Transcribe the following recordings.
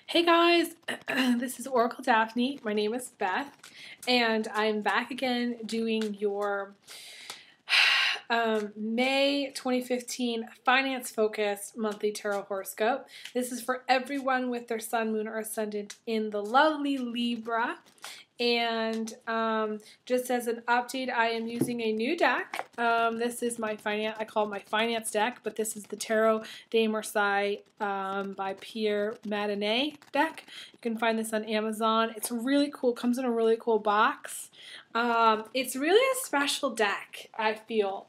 Hey guys, this is Oracle Daphne. My name is Beth, and I'm back again doing your May 2015 finance focused monthly tarot horoscope. This is for everyone with their sun, moon, or ascendant in the lovely Libra. And just as an update, I am using a new deck. This is my I call it my finance deck, but this is the Tarot de Marseille by Pierre Madinet deck. You can find this on Amazon. It's really cool. It comes in a really cool box. It's really a special deck, I feel.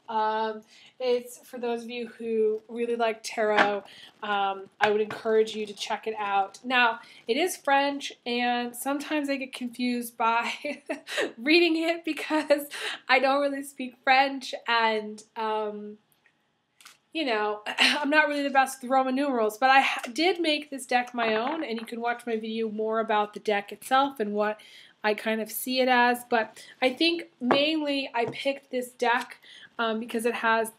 It's for those of you who really like tarot. I would encourage you to check it out. Now, it is French, and sometimes I get confused by reading it because I don't really speak French, and you know, I'm not really the best with Roman numerals, but I did make this deck my own, and you can watch my video more about the deck itself and what I kind of see it as. But I think mainly I picked this deck because it has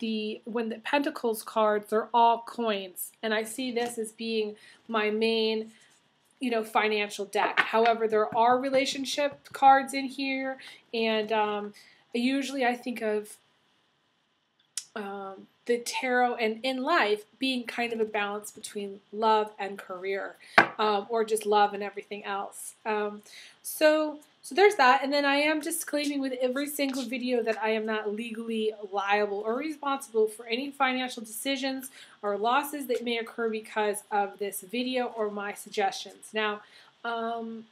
when the Pentacles cards are all coins, and I see this as being my main, financial deck. However, there are relationship cards in here, and usually I think of the tarot and in life being kind of a balance between love and career, or just love and everything else. So there's that, and then I am disclaiming with every single video that I am not legally liable or responsible for any financial decisions or losses that may occur because of this video or my suggestions. Now, some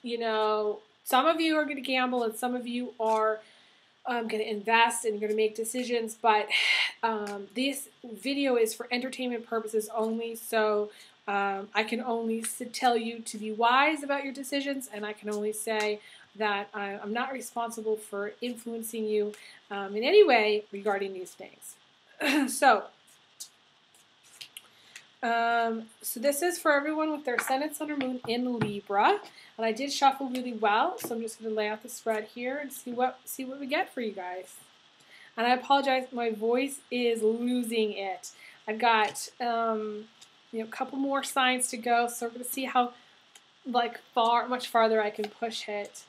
of you are going to gamble and some of you are going to invest and you're going to make decisions, but this video is for entertainment purposes only, so I can only tell you to be wise about your decisions, and I can only say that I'm not responsible for influencing you in any way regarding these things. So this is for everyone with their ascendant, sun, or moon in Libra, and I did shuffle really well, so I'm just going to lay out the spread here and see what we get for you guys. And I apologize, my voice is losing it. I've got a couple more signs to go, so we're going to see how much farther I can push it.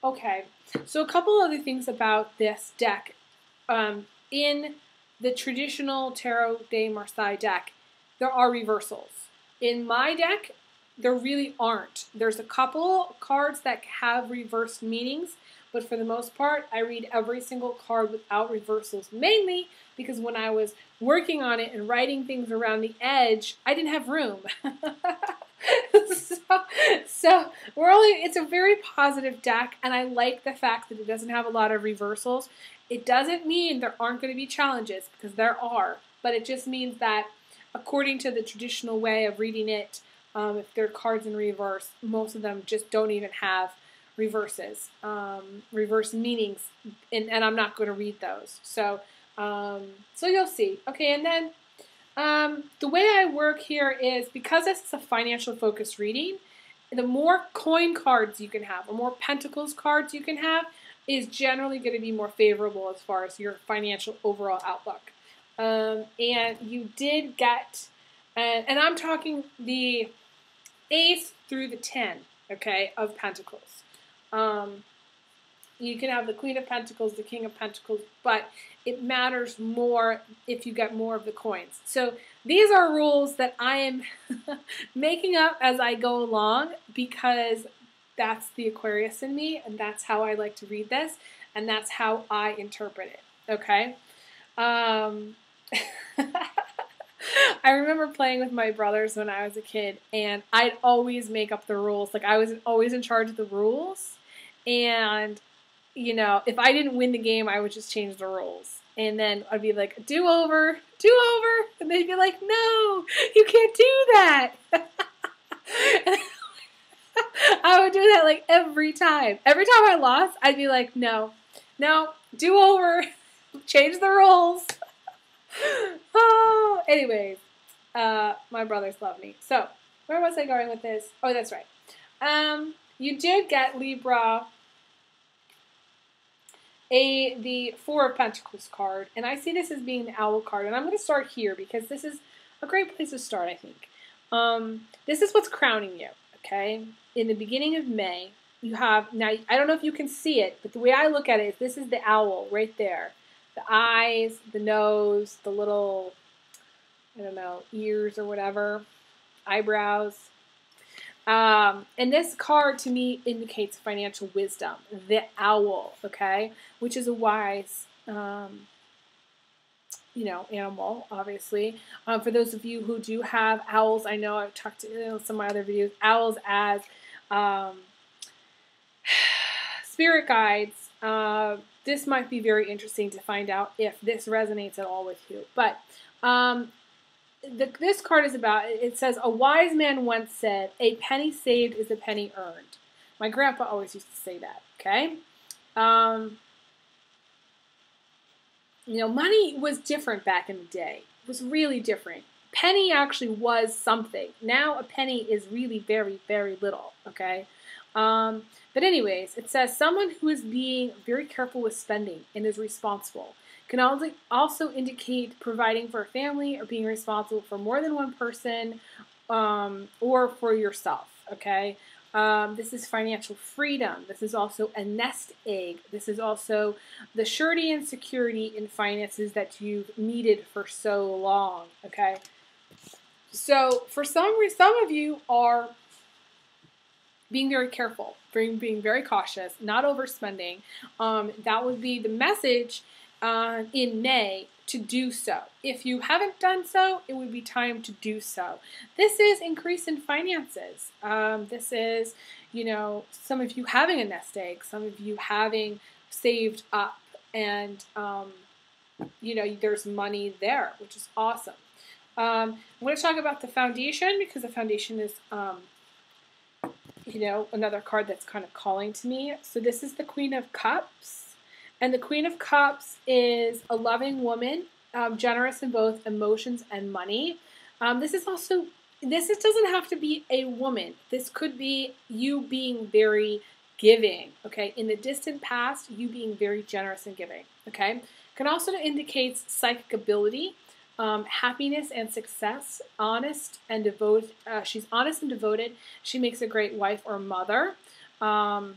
Okay, so a couple other things about this deck. In the traditional Tarot de Marseille deck, there are reversals. In my deck, there really aren't. There's a couple cards that have reversed meanings, but for the most part, I read every single card without reversals, mainly because when I was working on it and writing things around the edge, I didn't have room. So it's a very positive deck, and I like the fact that it doesn't have a lot of reversals. It doesn't mean there aren't going to be challenges, because there are, but it just means that according to the traditional way of reading it, if there are cards in reverse, most of them just don't even have reverse meanings, and I'm not going to read those. So you'll see. Okay, and then the way I work here is, because this is a financial focused reading, the more coin cards you can have, or more pentacles cards you can have, is generally going to be more favorable as far as your financial overall outlook. And you did get, and I'm talking the ace through the 10, okay, of pentacles. You can have the Queen of Pentacles, the King of Pentacles, but it matters more if you get more of the coins. So these are rules that I am making up as I go along, because that's the Aquarius in me, and that's how I like to read this, and that's how I interpret it, okay? I remember playing with my brothers when I was a kid, and I'd always make up the rules. Like, I was always in charge of the rules, and if I didn't win the game, I would just change the rules. And then I'd be like, do over, and they'd be like, no, you can't do that. I would do that like every time. Every time I lost, I'd be like, no, do over, change the rules. Oh, anyways, My brothers love me. So, where was I going with this? Oh, that's right. You did get, Libra, the Four of Pentacles card, and I see this as being the Owl card, and I'm going to start here because this is a great place to start, I think. This is what's crowning you, okay? In the beginning of May, you have, now, I don't know if you can see it, but the way I look at it is this is the owl right there. The eyes, the nose, the little, I don't know, ears or whatever, eyebrows. And this card to me indicates financial wisdom, the owl, okay, which is a wise, animal, obviously. For those of you who do have owls, I know I've talked to some of my other videos, owls as spirit guides. This might be very interesting to find out if this resonates at all with you. But this card is about, it says, a wise man once said, a penny saved is a penny earned. My grandpa always used to say that, okay? Money was different back in the day. It was really different. Penny actually was something. Now a penny is really very, very little, okay? But anyways, it says, someone who is being very careful with spending and is responsible can also indicate providing for a family or being responsible for more than one person or for yourself, okay? This is financial freedom. This is also a nest egg. This is also the surety and security in finances that you've needed for so long, okay? So for some of you are being very careful, being very cautious, not overspending. That would be the message in May to do so. If you haven't done so, it would be time to do so. This is increase in finances. This is, some of you having a nest egg, some of you having saved up, and, there's money there, which is awesome. I'm going to talk about the foundation because the foundation is, another card that's kind of calling to me. So this is the Queen of Cups. And the Queen of Cups is a loving woman, generous in both emotions and money. This doesn't have to be a woman. This could be you being very giving, okay? In the distant past, you being very generous and giving, okay? Can also indicate psychic ability, happiness and success, honest and devoted. She's honest and devoted. She makes a great wife or mother. A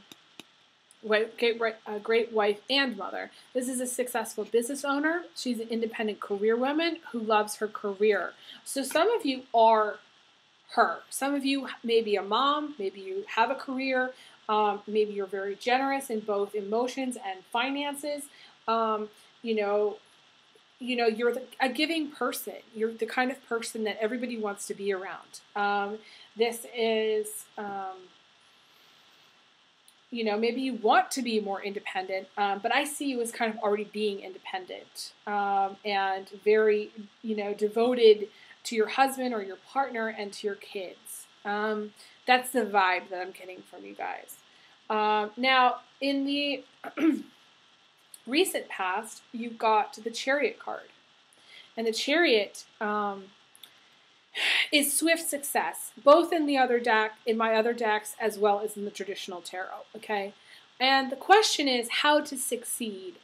great wife and mother. This is a successful business owner. She's an independent career woman who loves her career. So some of you are her. Some of you may be a mom. Maybe you have a career. Maybe you're very generous in both emotions and finances. You're a giving person. You're the kind of person that everybody wants to be around. This is... maybe you want to be more independent, but I see you as kind of already being independent and very, devoted to your husband or your partner and to your kids. That's the vibe that I'm getting from you guys. Now, in the recent past, you got the Chariot card. And the Chariot is swift success, both in the other deck, in my other decks, as well as in the traditional tarot, okay? And the question is how to succeed.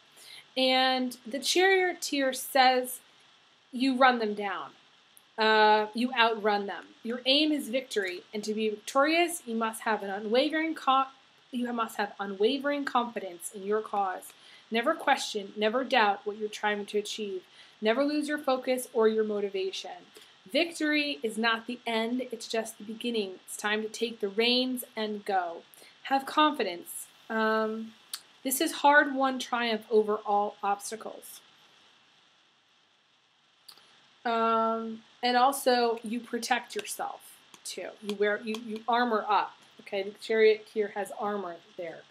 And the Charioteer says you run them down. You outrun them. Your aim is victory, and to be victorious, you must have unwavering confidence in your cause. Never question, never doubt what you're trying to achieve. Never lose your focus or your motivation. Victory is not the end, it's just the beginning. It's time to take the reins and go. Have confidence. This is hard-won triumph over all obstacles. And also, you protect yourself, too. You armor up. Okay, the Chariot here has armor there.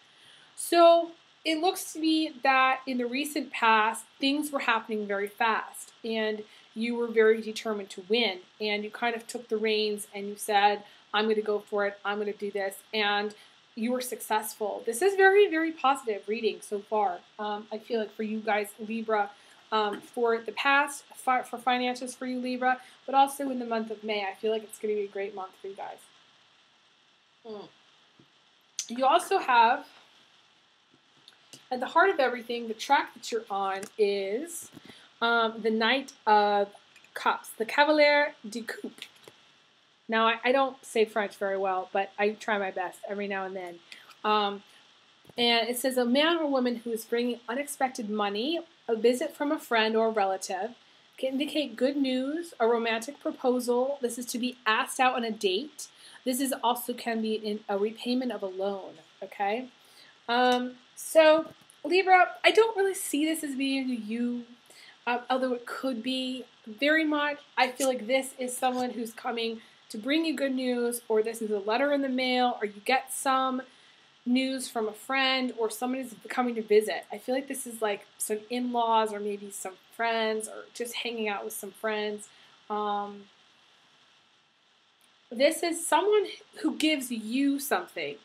So, it looks to me that in the recent past, things were happening very fast. And you were very determined to win. And you kind of took the reins and you said, I'm going to go for it. I'm going to do this. And you were successful. This is very, very positive reading so far. I feel like for you guys, Libra, for the past, for finances for you, Libra, but also in the month of May. I feel like it's going to be a great month for you guys. You also have, at the heart of everything, the track that you're on is the Knight of Cups, the Cavalier de Coupe. Now, I don't say French very well, but I try my best every now and then. And it says, a man or woman who is bringing unexpected money, a visit from a friend or a relative, can indicate good news, a romantic proposal. This is to be asked out on a date. This is also can be in a repayment of a loan, okay? So, Libra, I don't really see this as being you, although it could be very much. I feel like this is someone who's coming to bring you good news, or this is a letter in the mail, or you get some news from a friend, or someone is coming to visit. I feel like this is like some in-laws, or maybe some friends, or just hanging out with some friends. This is someone who gives you something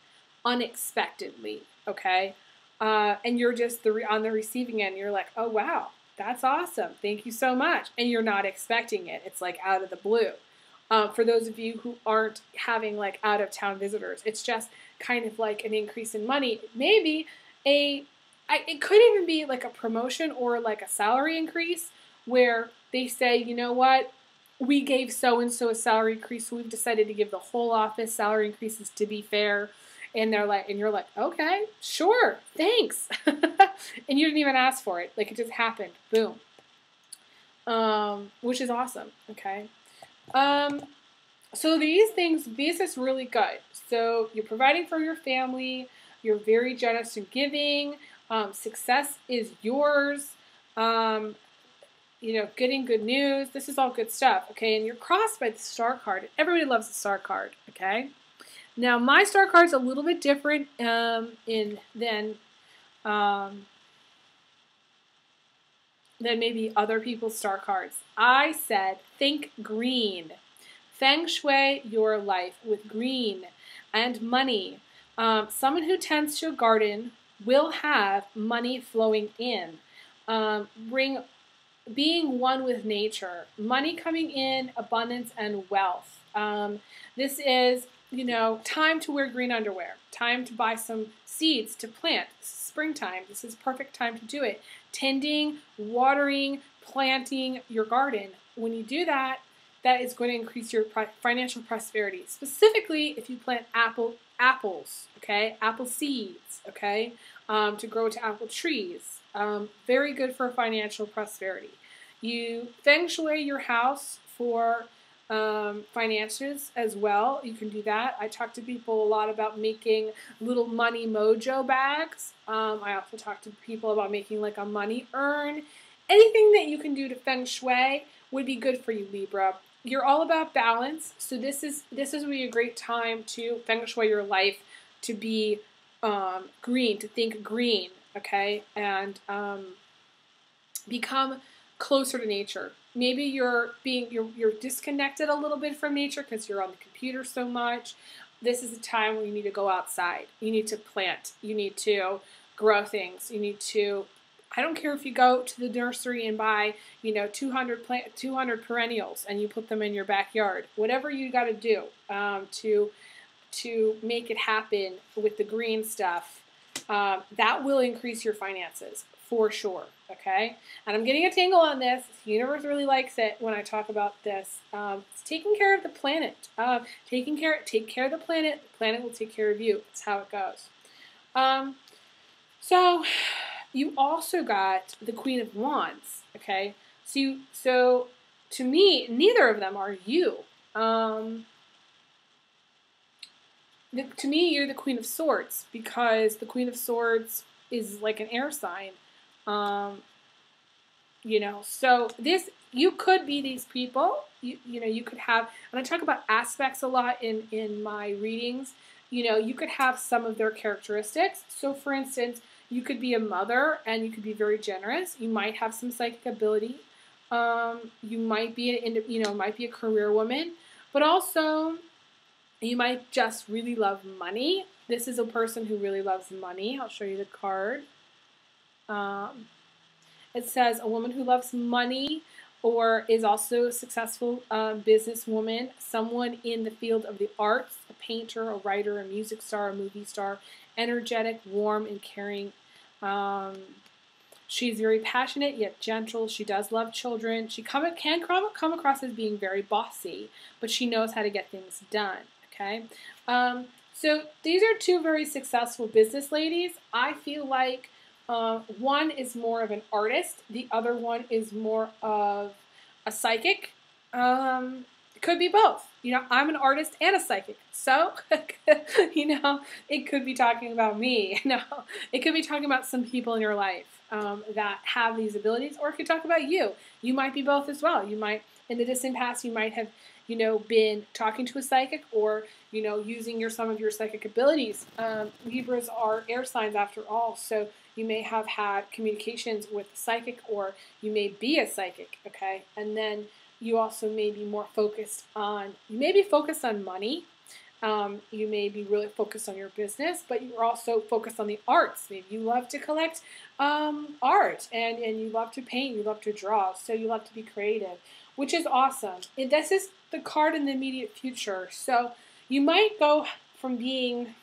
unexpectedly, okay? And you're just on the receiving end. You're like, oh, wow, that's awesome. Thank you so much. And you're not expecting it. It's like out of the blue. For those of you who aren't having like out-of-town visitors, it's just kind of like an increase in money. Maybe it could even be like a promotion or like a salary increase where they say, you know what, we gave so-and-so a salary increase, so we've decided to give the whole office salary increases to be fair. And they're like, and you're like, okay, sure, thanks. And you didn't even ask for it. Like it just happened. Boom. Which is awesome. Okay. So these things, this is really good. So you're providing for your family. You're very generous in giving. Success is yours. You know, getting good news. This is all good stuff. Okay. And you're crossed by the star card. Everybody loves the star card. Okay. Now my star card's a little bit different, than maybe other people's star cards. I said, think green. Feng Shui your life with green and money. Someone who tends to a garden will have money flowing in. Being one with nature. Money coming in, abundance and wealth. This is, you know, time to wear green underwear. Time to buy some seeds to plant. This is springtime. This is perfect time to do it. Tending, watering, planting your garden. When you do that, that is going to increase your financial prosperity. Specifically, if you plant apples, okay, apple seeds, okay, to grow to apple trees. Very good for financial prosperity. You feng shui your house for finances as well. You can do that. I talk to people a lot about making little money mojo bags. I also talk to people about making like a money urn. Anything that you can do to feng shui would be good for you, Libra. You're all about balance, so this is really a great time to feng shui your life to be green, to think green, okay, and become closer to nature. Maybe you're disconnected a little bit from nature because you're on the computer so much. This is a time where you need to go outside. You need to plant. You need to grow things. You need to. I don't care if you go to the nursery and buy, you know, 200 perennials and you put them in your backyard. Whatever you got to do to make it happen with the green stuff, that will increase your finances for sure. Okay, and I'm getting a tingle on this. The universe really likes it when I talk about this. It's taking care of the planet. Take care of the planet. The planet will take care of you. That's how it goes. So you also got the Queen of Wands. Okay, so to me, neither of them are you. To me, you're the Queen of Swords because the Queen of Swords is like an air sign. You know, so you could be these people. You know, you could have, and I talk about aspects a lot in my readings. You know, you could have some of their characteristics. So, for instance, you could be a mother and you could be very generous. You might have some psychic ability. You might be might be a career woman, but also you might just really love money. This is a person who really loves money. I'll show you the card. It says a woman who loves money or is also a successful businesswoman, someone in the field of the arts, a painter, a writer, a music star, a movie star, energetic, warm, and caring. She's very passionate yet gentle. She does love children. She can come across as being very bossy, but she knows how to get things done. Okay, so these are two very successful business ladies. I feel like one is more of an artist. The other one is more of a psychic. It could be both. I'm an artist and a psychic. So, it could be talking about me. It could be talking about some people in your life that have these abilities, or it could talk about you. You might be both as well. You might, in the distant past, you might have, been talking to a psychic or, using some of your psychic abilities. Libras are air signs after all, so you may have had communications with a psychic, or you may be a psychic, okay? And then you also may be more focused on, money. You may be really focused on your business, but you're also focused on the arts. Maybe you love to collect art, and you love to paint, you love to draw, so you love to be creative, which is awesome. And this is the card in the immediate future. So you might go from being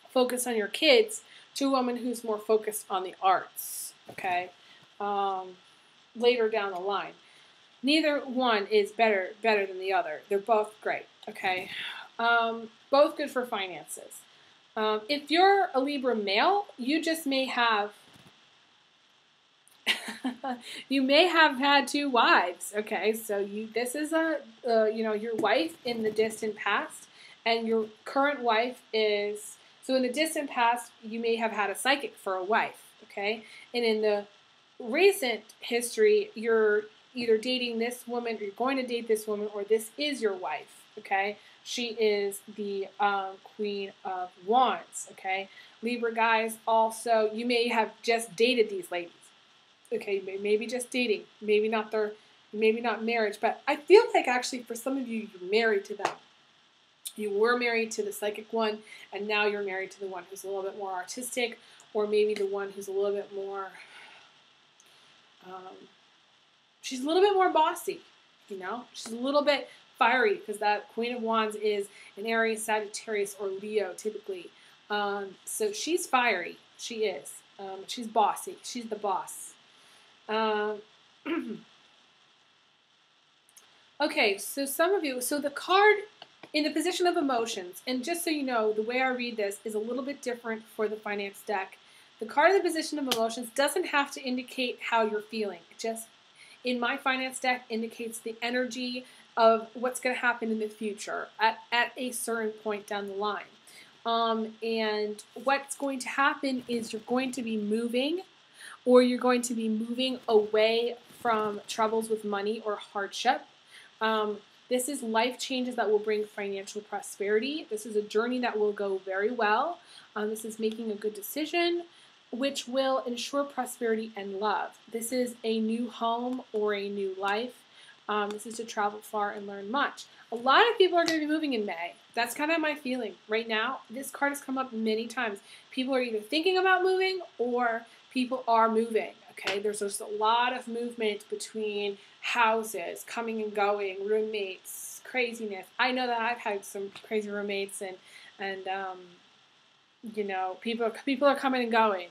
focused on your kids to a woman who's more focused on the arts, okay, later down the line. Neither one is better than the other. They're both great, okay? Both good for finances. If you're a Libra male, you just may have you may have had two wives, okay? So this is your wife in the distant past, and your current wife is, so in the distant past, you may have had a psychic for a wife, okay? And in the recent history, you're either dating this woman, or you're going to date this woman, or this is your wife, okay? She is the Queen of Wands, okay? Libra guys, also, you may have just dated these ladies, okay? Maybe just dating, maybe not marriage, but I feel like actually for some of you, you're married to them. You were married to the psychic one, and now you're married to the one who's a little bit more artistic, or maybe the one who's a little bit more, she's a little bit more bossy, She's a little bit fiery, because that Queen of Wands is an Aries, Sagittarius, or Leo typically. So she's fiery. She is. She's bossy. She's the boss. Okay, so some of you, so the card in the position of emotions, and just so you know, the way I read this is a little bit different for the finance deck. The card in the position of emotions doesn't have to indicate how you're feeling. It just, in my finance deck, indicates the energy of what's going to happen in the future at a certain point down the line. And what's going to happen is you're going to be moving, or you're going to be moving away from troubles with money or hardship. This is life changes that will bring financial prosperity. This is a journey that will go very well. This is making a good decision, which will ensure prosperity and love. This is a new home or a new life. This is to travel far and learn much. A lot of people are going to be moving in May. That's kind of my feeling right now. This card has come up many times. People are either thinking about moving, or people are moving. Okay, there's just a lot of movement between houses, coming and going, roommates, craziness. I know that I've had some crazy roommates, and people are coming and going.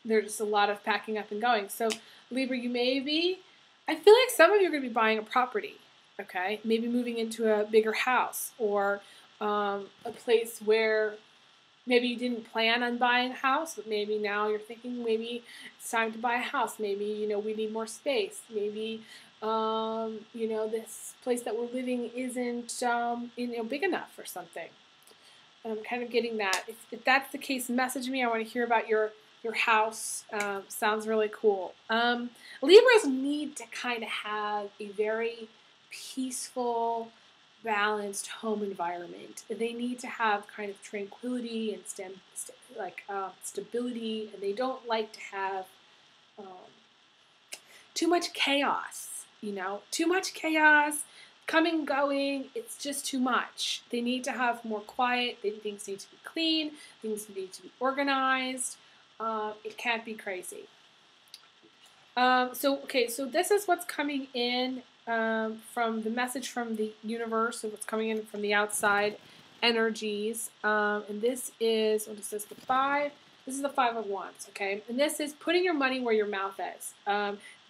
There's just a lot of packing up and going. So Libra, I feel like some of you are going to be buying a property, okay? Maybe moving into a bigger house, or a place where maybe you didn't plan on buying a house, but maybe now you're thinking maybe it's time to buy a house. Maybe, we need more space. Maybe, this place that we're living isn't, big enough or something. I'm kind of getting that. If that's the case, message me. I want to hear about your house. Sounds really cool. Libras need to kind of have a very peaceful, balanced home environment. They need to have kind of tranquility and stability, and they don't like to have too much chaos. Too much chaos, coming, going. It's just too much. They need to have more quiet. Things need to be clean. Things need to be organized. it can't be crazy. So this is what's coming in from the message from the universe, and what's coming in from the outside energies. And this is, what is this, the 5? This is the 5 of Wands, okay? And this is putting your money where your mouth is,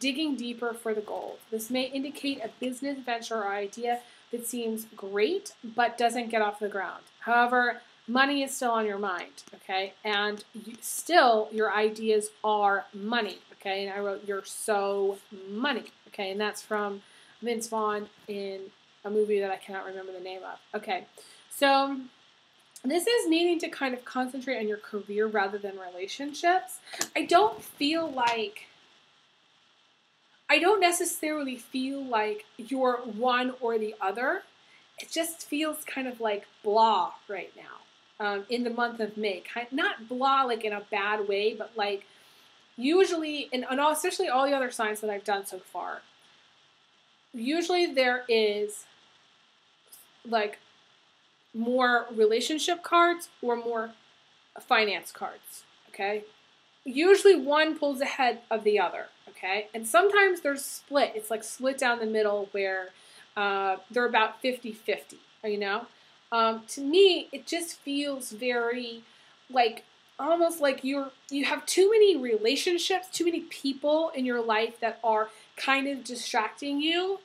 digging deeper for the gold. This may indicate a business venture or idea that seems great, but doesn't get off the ground. However, money is still on your mind, okay? And still, your ideas are money, okay? And I wrote, "You're so money," okay? And that's from Vince Vaughn in a movie that I cannot remember the name of. Okay, so this is needing to kind of concentrate on your career rather than relationships. I don't necessarily feel like you're one or the other. It just feels kind of like blah right now in the month of May. Not blah like in a bad way, but like usually, and especially all the other signs that I've done so far, usually there is like more relationship cards or more finance cards, okay? Usually one pulls ahead of the other, okay? And sometimes there's split. It's like split down the middle where they're about 50-50, you know? To me, it just feels very like almost like you have too many relationships, too many people in your life that are kind of distracting you,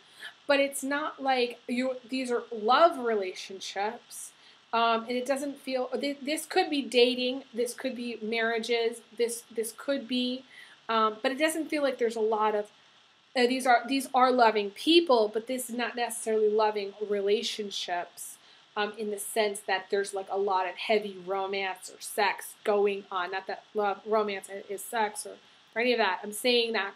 but it's not like these are love relationships, and it doesn't feel, this could be dating, this could be marriages, this could be, but it doesn't feel like there's a lot of, these are loving people, but this is not necessarily loving relationships, in the sense that there's like a lot of heavy romance or sex going on. Not that romance is sex or any of that. I'm saying that,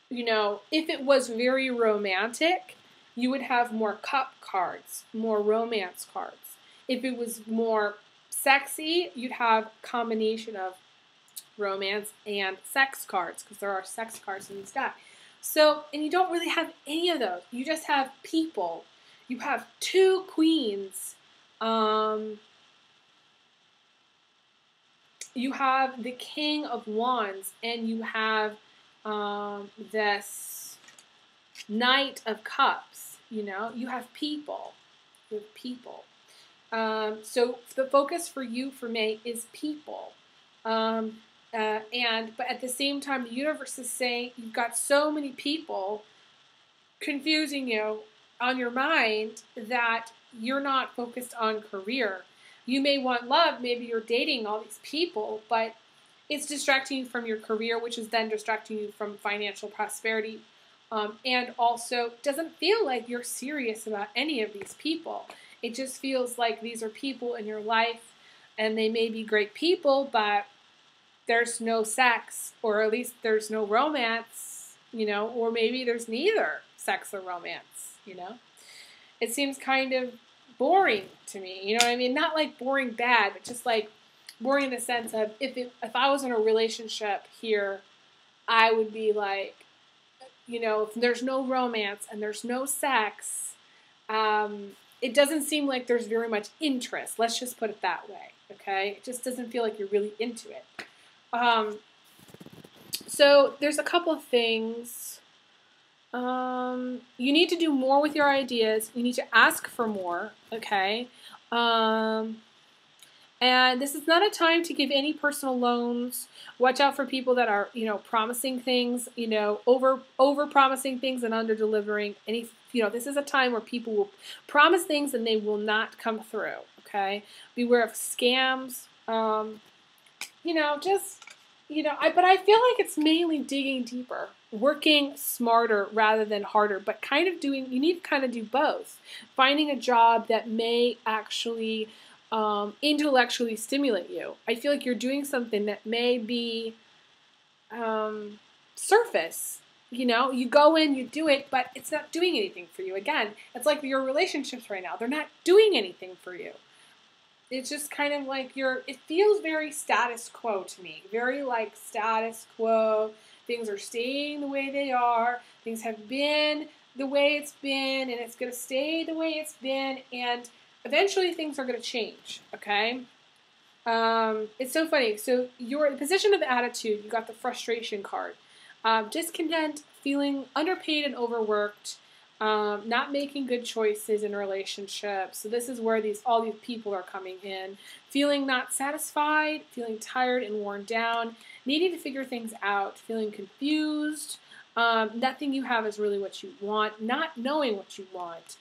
you know, if it was very romantic, you would have more cup cards, more romance cards. If it was more sexy, you'd have a combination of romance and sex cards, because there are sex cards in this deck. So, and you don't really have any of those. You just have people. You have 2 queens. You have the King of Wands, and you have this Knight of Cups. You know, you have people. You have people. So the focus for you for May is people. But at the same time, the universe is saying you've got so many people confusing you on your mind that you're not focused on career. You may want love, maybe you're dating all these people, but it's distracting you from your career, which is then distracting you from financial prosperity. And also doesn't feel like you're serious about any of these people. It just feels like these are people in your life, and they may be great people, but there's no sex, or at least there's no romance, you know, or maybe there's neither sex or romance, you know. It seems kind of boring to me, you know what I mean? Not like boring bad, but just like boring in the sense of if I was in a relationship here, I would be like, you know, if there's no romance and there's no sex, it doesn't seem like there's very much interest. Let's just put it that way, okay? It just doesn't feel like you're really into it. So there's a couple of things. You need to do more with your ideas. You need to ask for more, okay? And this is not a time to give any personal loans. Watch out for people that are, you know, promising things, you know, over promising things and under delivering. This is a time where people will promise things and they will not come through. Okay, beware of scams. But I feel like it's mainly digging deeper, working smarter rather than harder, but you need to kind of do both. Finding a job that may actually intellectually stimulate you. I feel like you're doing something that may be surface. You know, you go in, you do it, but it's not doing anything for you. Again, it's like your relationships right now. They're not doing anything for you. It's just kind of like it feels very status quo to me. Very like status quo. Things are staying the way they are. Things have been the way it's been, and it's going to stay the way it's been. And eventually things are going to change, okay? It's so funny. So your position of attitude, you got the frustration card. Discontent, feeling underpaid and overworked, not making good choices in relationships. So this is where all these people are coming in. Feeling not satisfied, feeling tired and worn down, needing to figure things out, feeling confused. Nothing you have is really what you want, not knowing what you want.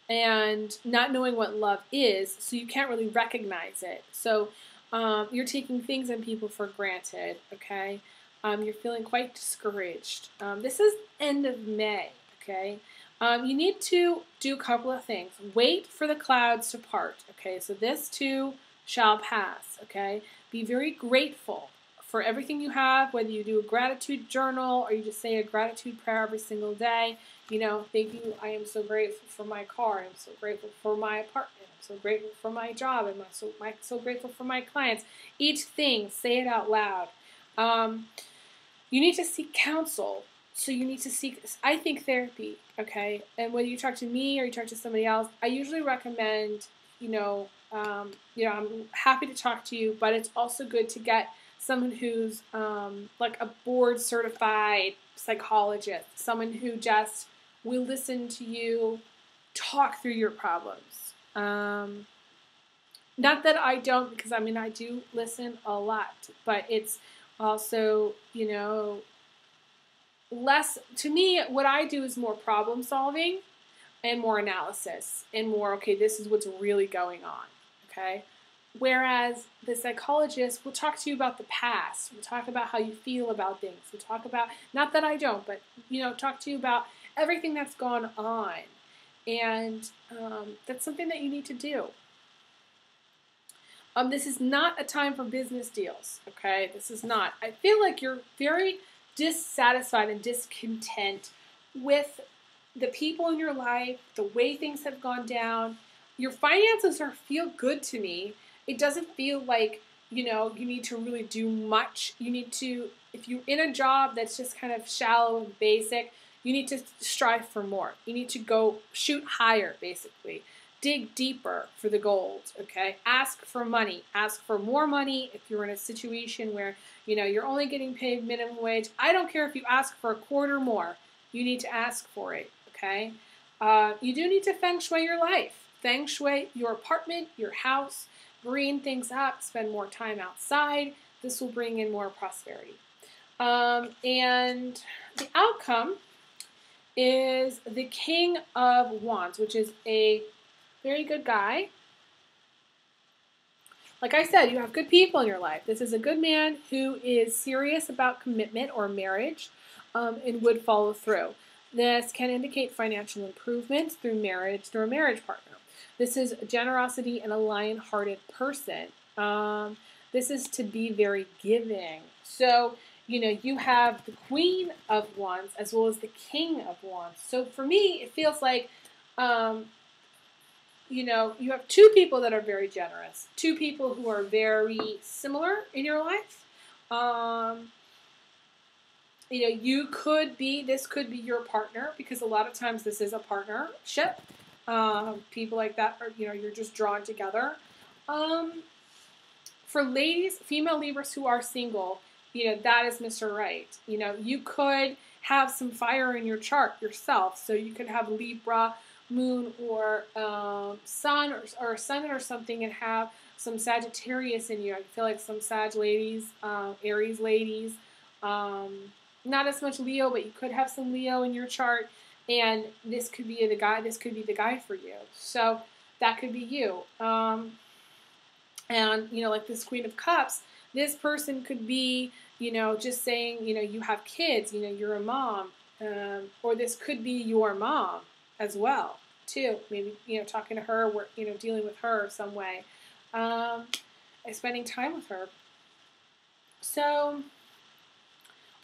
And not knowing what love is, so you can't really recognize it. So you're taking things and people for granted, okay? You're feeling quite discouraged. This is end of May, okay? You need to do a couple of things. Wait for the clouds to part, okay? So this too shall pass, okay? Be very grateful for everything you have, whether you do a gratitude journal or you just say a gratitude prayer every single day. You know, thank you, I am so grateful for my car, I'm so grateful for my apartment, I'm so grateful for my job, and I'm so grateful for my clients. Each thing, say it out loud. You need to seek counsel. So you need to seek, I think, therapy, okay? And whether you talk to me or you talk to somebody else, I usually recommend, I'm happy to talk to you, but it's also good to get someone who's like a board certified psychologist, someone who just will listen to you talk through your problems. Not that I don't, because I do listen a lot, but it's also, less, to me, what I do is more problem solving and more analysis and more, okay, this is what's really going on, okay? Whereas the psychologist will talk to you about the past. We'll talk about how you feel about things. We'll talk about, not that I don't, but, talk to you about everything that's gone on. And that's something that you need to do. This is not a time for business deals, okay? This is not. I feel like you're very dissatisfied and discontent with the people in your life, the way things have gone down. Your finances feel good to me. It doesn't feel like, you need to really do much. You need to, if you're in a job that's just kind of shallow and basic, you need to strive for more. You need to go shoot higher, basically. Dig deeper for the gold, okay? Ask for money. Ask for more money if you're in a situation where, you're only getting paid minimum wage. I don't care if you ask for a quarter more. You need to ask for it, okay? You do need to Feng Shui your life. Feng Shui your apartment, your house, green things up, spend more time outside. This will bring in more prosperity. And the outcome is the King of Wands, which is a very good guy. Like I said, you have good people in your life. This is a good man who is serious about commitment or marriage and would follow through. This can indicate financial improvements through a marriage partner. This is generosity and a lion-hearted person. This is to be very giving. So, you have the Queen of Wands as well as the King of Wands. So for me, it feels like, you have two people that are very generous, two people who are very similar in your life. This could be your partner, because a lot of times this is a partnership. People like that are, you're just drawn together. For ladies, female Libras who are single, that is Mr. Right. You could have some fire in your chart yourself. So you could have Libra, Moon, or Sun, or Sun or something, and have some Sagittarius in you. I feel like some Sag ladies, Aries ladies, not as much Leo, but you could have some Leo in your chart, and this could be the guy. This could be the guy for you. So that could be you. And like this Queen of Cups, this person could be, just saying, you have kids, you're a mom, or this could be your mom as well, too. Maybe, talking to her, dealing with her some way, and spending time with her. So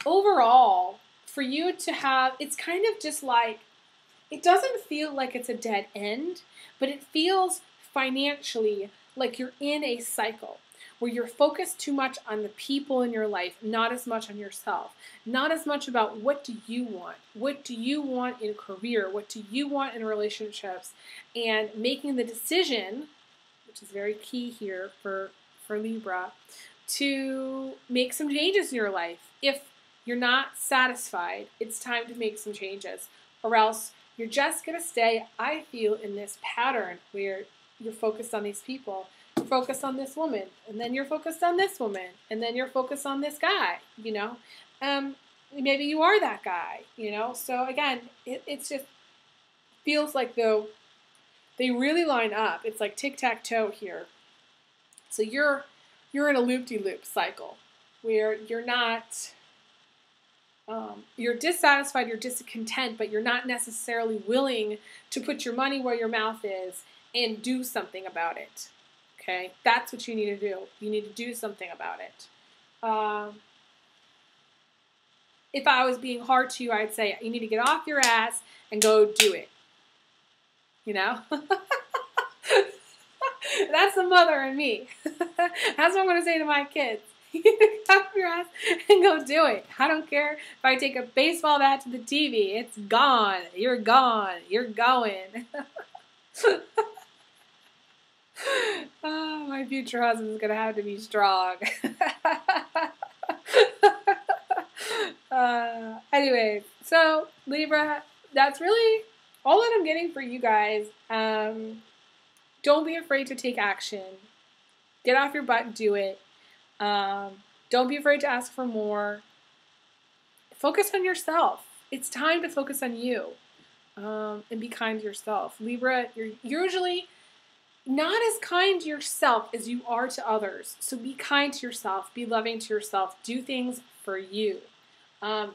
overall, for you to have, it's kind of just like, it doesn't feel like it's a dead end, but it feels financially like you're in a cycle where you're focused too much on the people in your life, not as much on yourself, not as much about what do you want? What do you want in a career? What do you want in relationships? And making the decision, which is very key here for Libra, to make some changes in your life. If you're not satisfied, it's time to make some changes, or else you're just going to stay, I feel, in this pattern where you're focused on these people, you're focused on this woman, and then you're focused on this woman, and then you're focused on this guy, you know. Maybe you are that guy, you know. So again, it's just feels like though they really line up. It's like tic-tac-toe here. So you're in a loop-de-loop cycle where you're not, you're dissatisfied, you're discontent, but you're not necessarily willing to put your money where your mouth is and do something about it. Okay, that's what you need to do. You need to do something about it. If I was being hard to you, I'd say you need to get off your ass and go do it. You know? That's the mother in me. That's what I'm going to say to my kids. You need to get off your ass and go do it. I don't care if I take a baseball bat to the TV. It's gone. You're gone. You're going. Oh, my future husband's going to have to be strong. Anyways, so Libra, that's really all that I'm getting for you guys. Don't be afraid to take action. Get off your butt and do it. Don't be afraid to ask for more. Focus on yourself. It's time to focus on you. And be kind to yourself. Libra, you're usually not as kind to yourself as you are to others. So be kind to yourself. Be loving to yourself. Do things for you.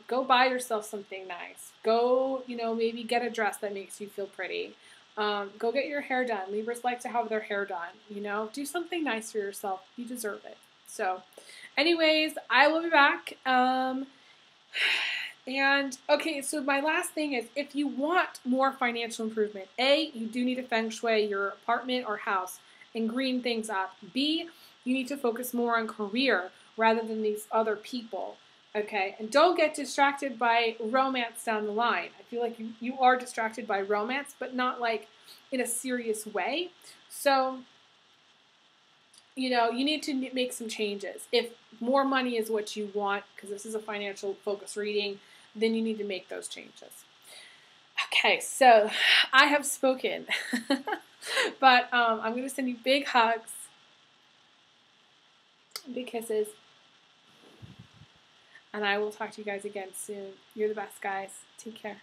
Go buy yourself something nice. Go, maybe get a dress that makes you feel pretty. Go get your hair done. Libras like to have their hair done, Do something nice for yourself. You deserve it. So, anyways, I will be back. And, okay, so my last thing is, if you want more financial improvement, A, you do need to Feng Shui your apartment or house and green things up. B, you need to focus more on career rather than these other people. Okay, and don't get distracted by romance down the line. I feel like you are distracted by romance, but not like in a serious way. So, you need to make some changes. If more money is what you want, because this is a financial focus reading, then you need to make those changes. Okay, so I have spoken, but I'm going to send you big hugs, big kisses. And I will talk to you guys again soon. You're the best, guys. Take care.